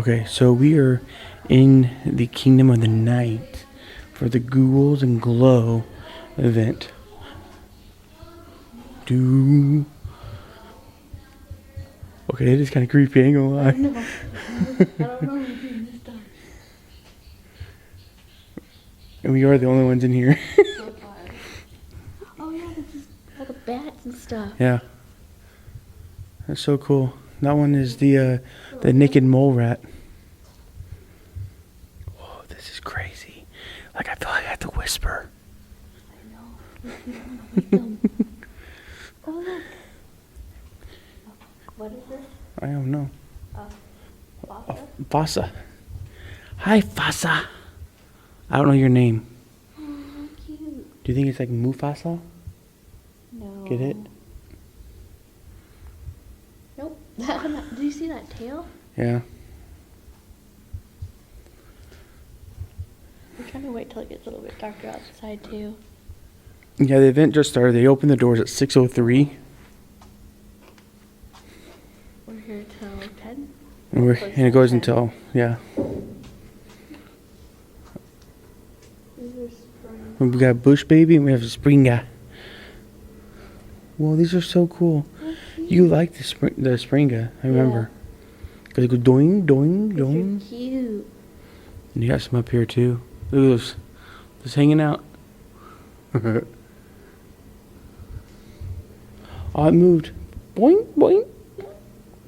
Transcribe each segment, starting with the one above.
Okay, so we are in the Kingdom of the Night for the Ghouls and Glow event. Okay, it is kind of creepy, ain't gonna lie. I know. I don't know who's doing this stuff. And we are the only ones in here. So far. Oh yeah, this is all the bats and stuff. Yeah. That's so cool. That one is the naked mole rat. Whoa, this is crazy. Like, I feel like I have to whisper. I know. Oh, look. What is this? I don't know. Fossa? Fossa. Hi, Fossa. I don't know your name. Oh, how cute. Do you think it's like Mufasa? No. Get it? Nope. Do you see that tail? Yeah. I'm trying to wait till it gets a little bit darker outside too. Yeah, the event just started. They opened the doors at 6:03. We're here till 10. And it goes until, yeah. We got Bush Baby and we have a Springa. Well, these are so cool. You like the Springa, I remember. Because it goes doing, doing, doing. They're cute. And you got some up here too. Look at those. Just hanging out. Oh, it moved. Boing, boing.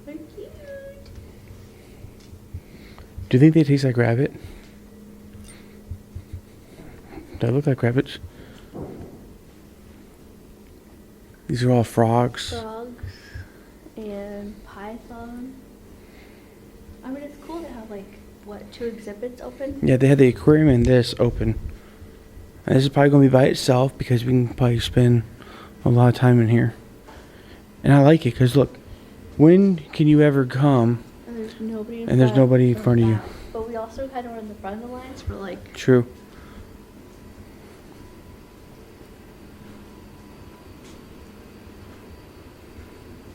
They're cute. Do you think they taste like rabbit? Do I look like rabbits? These are all frogs. Frogs and python. I mean, it's cool to have like, what, 2 exhibits open? Yeah, they had the aquarium and this open. And this is probably going to be by itself because we can probably spend a lot of time in here. And I like it because look, when can you ever come And there's nobody in and there's nobody in front of you? But we also kind of run the front of the lines for like... True.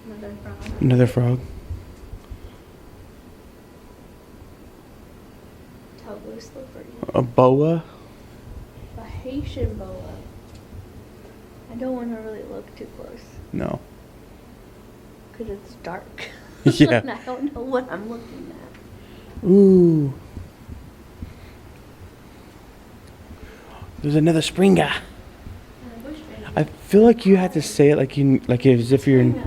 Another frog. Another frog. Togo slippery. A boa. A Haitian boa. I don't want to really look too close. No. Because it's dark. Yeah. And I don't know what I'm looking at. Ooh. There's another Springa. And a bush baby. I feel like you have to say it like as if you're in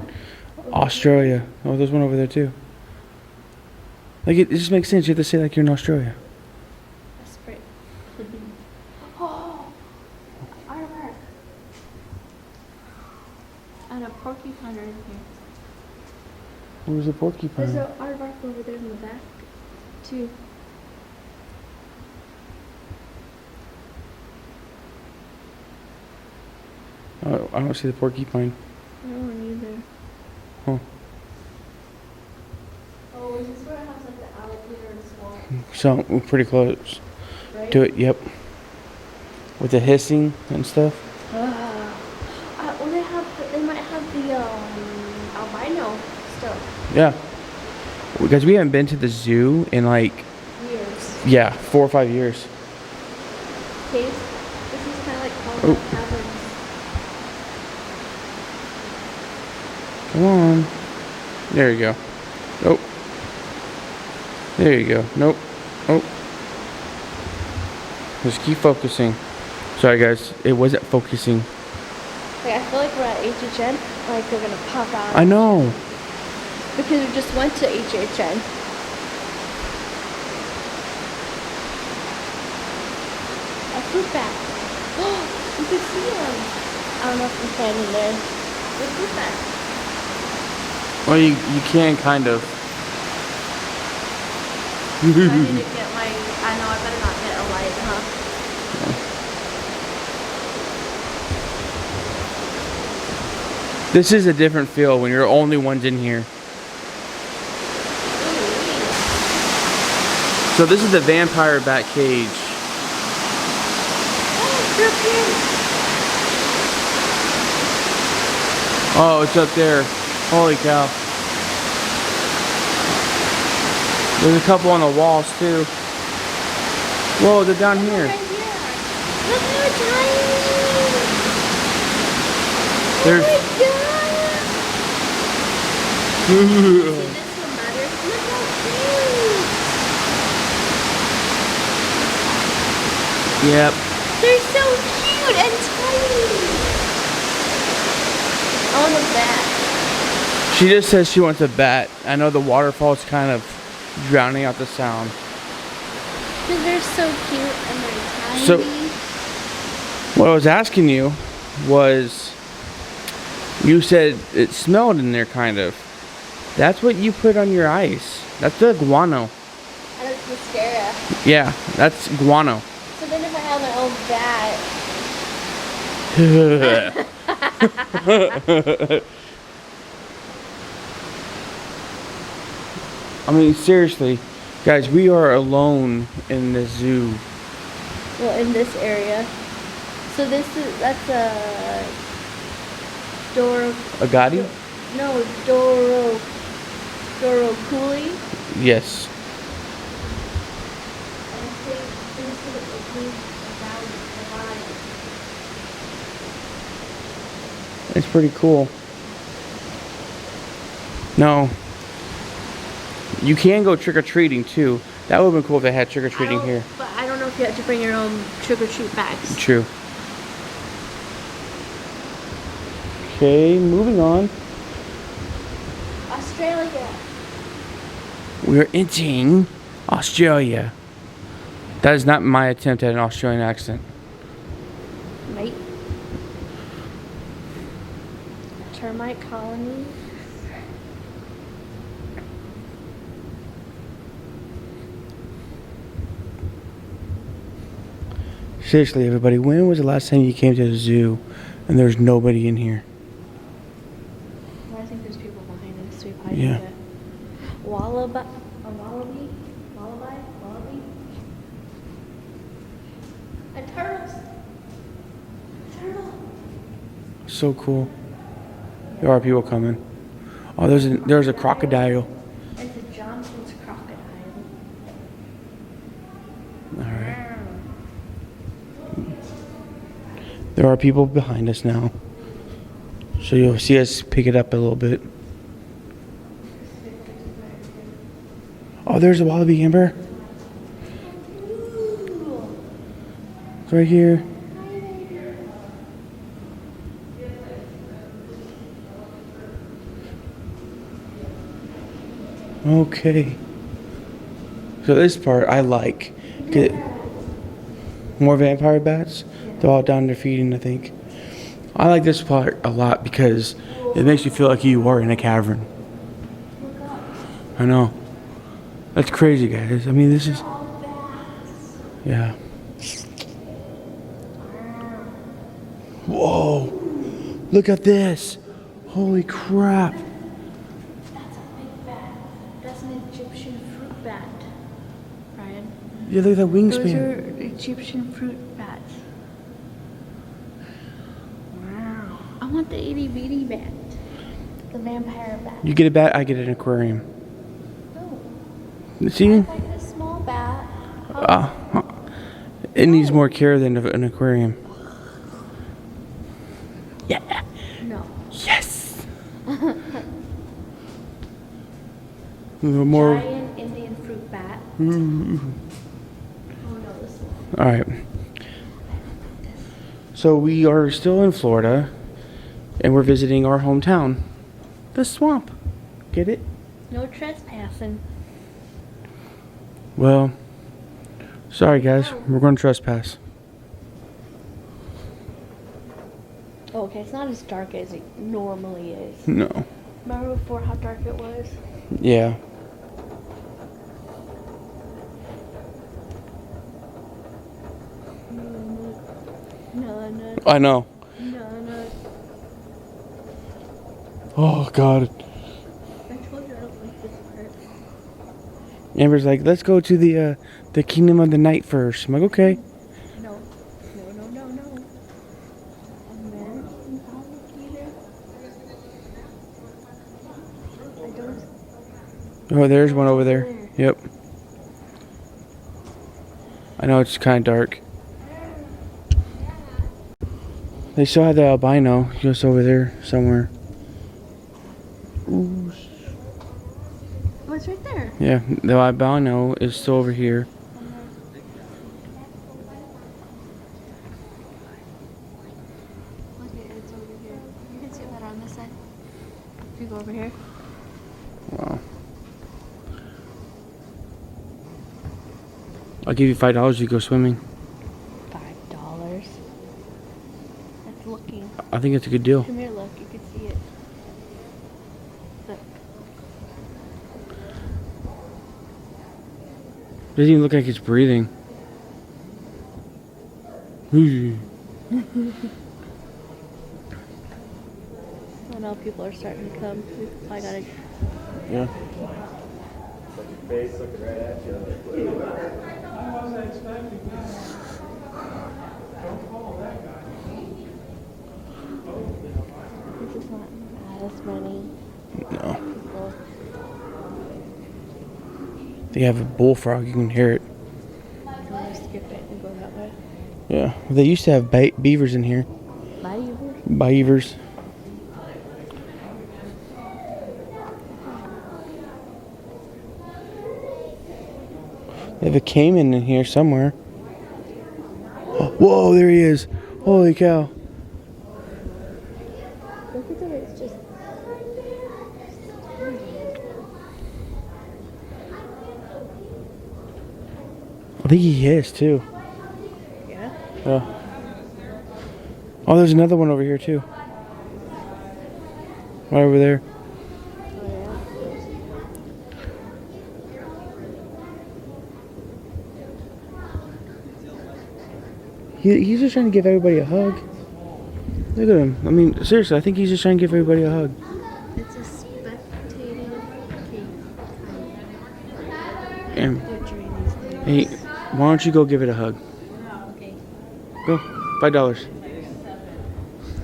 Australia. Oh, there's one over there too. Like it just makes sense. You have to say it like you're in Australia. That's great. Oh! Artwork! And a porcupine right here. Where's the porcupine? There's an aardvark over there in the back, too. Oh, I don't see the porcupine. I don't either. Huh. Oh, is this where it has like the alligator and swamp? So we're pretty close Right? to it. Yep. With the hissing and stuff. Well, they might have the albino stuff. Yeah. Because we haven't been to the zoo in like, Years. yeah, 4 or 5 years. Case. This is kind of like Oh. Colorado Caverns. Come on. There you go. Nope. There you go. Nope. Oh. Just keep focusing. Sorry guys, it wasn't focusing. Like, I feel like we're at HHN. Like, they're gonna pop out. I know. Because we just went to HHN. A fruit bat. Oh, you can see them. I don't know if I'm standing there. The fruit bat. Well, you can kind of. I need to get my... I know I better not get a light, huh? This is a different feel when you're the only ones in here. So this is the vampire bat cage. Oh, European. Oh, it's up there. Holy cow. There's a couple on the walls too. Whoa, they're down Look here. right here. Look how tiny. There's. Oh my god. See this one better? Look how cute. Yep. They're so cute and tiny. I want a bat. She just says she wants a bat. I know the waterfall's kind of drowning out the sound. Because they're so cute and they're tiny. So, what I was asking you was, you said it smelled in there kind of. That's what you put on your ice. That's the guano. And it's mascara. Yeah, that's guano. So then if I have my own bat. I mean, seriously, guys, we are alone in the zoo. Well, in this area. So that's a A Gotti? No, Doro Cooley. Yes. It's pretty cool. No. You can go trick-or-treating too. That would have been cool if they had trick-or-treating here. But I don't know if you have to bring your own trick-or-treat bags. True. Okay, moving on. Australia. We're entering Australia. That is not my attempt at an Australian accent. Mate. Termite colony. Seriously, everybody, when was the last time you came to the zoo and there's nobody in here? Well, I think there's people behind us. We probably Yeah. need to wallaby. And turtles. Turtle. So cool. There are people coming. Oh, there's a crocodile. It's a Johnson's crocodile. All right. There are people behind us now. So you'll see us pick it up a little bit. Oh, there's a wallaby, Amber. It's right here. Okay. So this part I like. Get more vampire bats. They're all down there feeding, I think. I like this part a lot because it makes you feel like you are in a cavern. I know. That's crazy, guys. I mean, this is... Yeah. Whoa. Look at this. Holy crap. That's a big bat. That's an Egyptian fruit bat, Brian. Yeah, look at that Those wingspan. are Egyptian fruit bats. Wow. I want the itty bitty bat. The vampire bat. You get a bat, I get an aquarium. Oh. See? I like a small bat. It needs more care than an aquarium. Yeah. No. Yes. More. Giant Indian fruit bat. Mm. Oh no, this one. All right. So we are still in Florida, and we're visiting our hometown, the swamp. Get it? No trespassing. Well, sorry guys, we're going to trespass. Okay, it's not as dark as it normally is. No. Remember before how dark it was? Yeah. No. I know. No. Oh God. I told you I don't like this part. Amber's like, let's go to the Kingdom of the Night first. I'm like, okay. No. And then I don't. Oh, there's one over there. There. Yep. I know it's kind of dark. They still have the albino just over there somewhere. Ooh. Oh, it's right there. Yeah, the albino is still over here. Look at it, it's over here. You can see it better on this side. If you go over here. Wow. I'll give you $5 if you go swimming. $5. That's looking. I think it's a good deal. Come here, look. You can see it. Look. Doesn't even look like it's breathing. Ooh. I know people are starting to come. We probably gotta. Yeah. Face looking right at you. This is not as many No. people. They have a bullfrog. You can hear it. I'm gonna skip it and go that way. Yeah. They used to have beavers in here. Bye, you. Beavers. They have a caiman in here somewhere. Whoa, there he is. Holy cow. Look at the way it's just. I think he is too. Yeah? Yeah. Oh, there's another one over here too. Right over there. Oh, He's just trying to give everybody a hug. Look at him. I mean, seriously, I think he's just trying to give everybody a hug. yeah. It's a spectated king. And Butchering these things. hey, why don't you go give it a hug? Okay. Go. $5. First,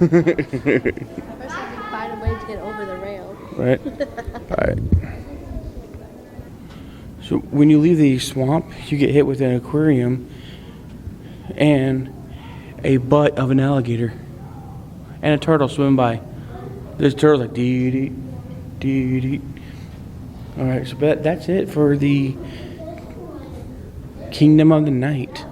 I have to find a way to get over the rail. Right? Alright. So when you leave the swamp, you get hit with an aquarium and a butt of an alligator. And a turtle swimming by. There's turtles like dee dee dee dee. Alright, so that's it for the Kingdom of the Night.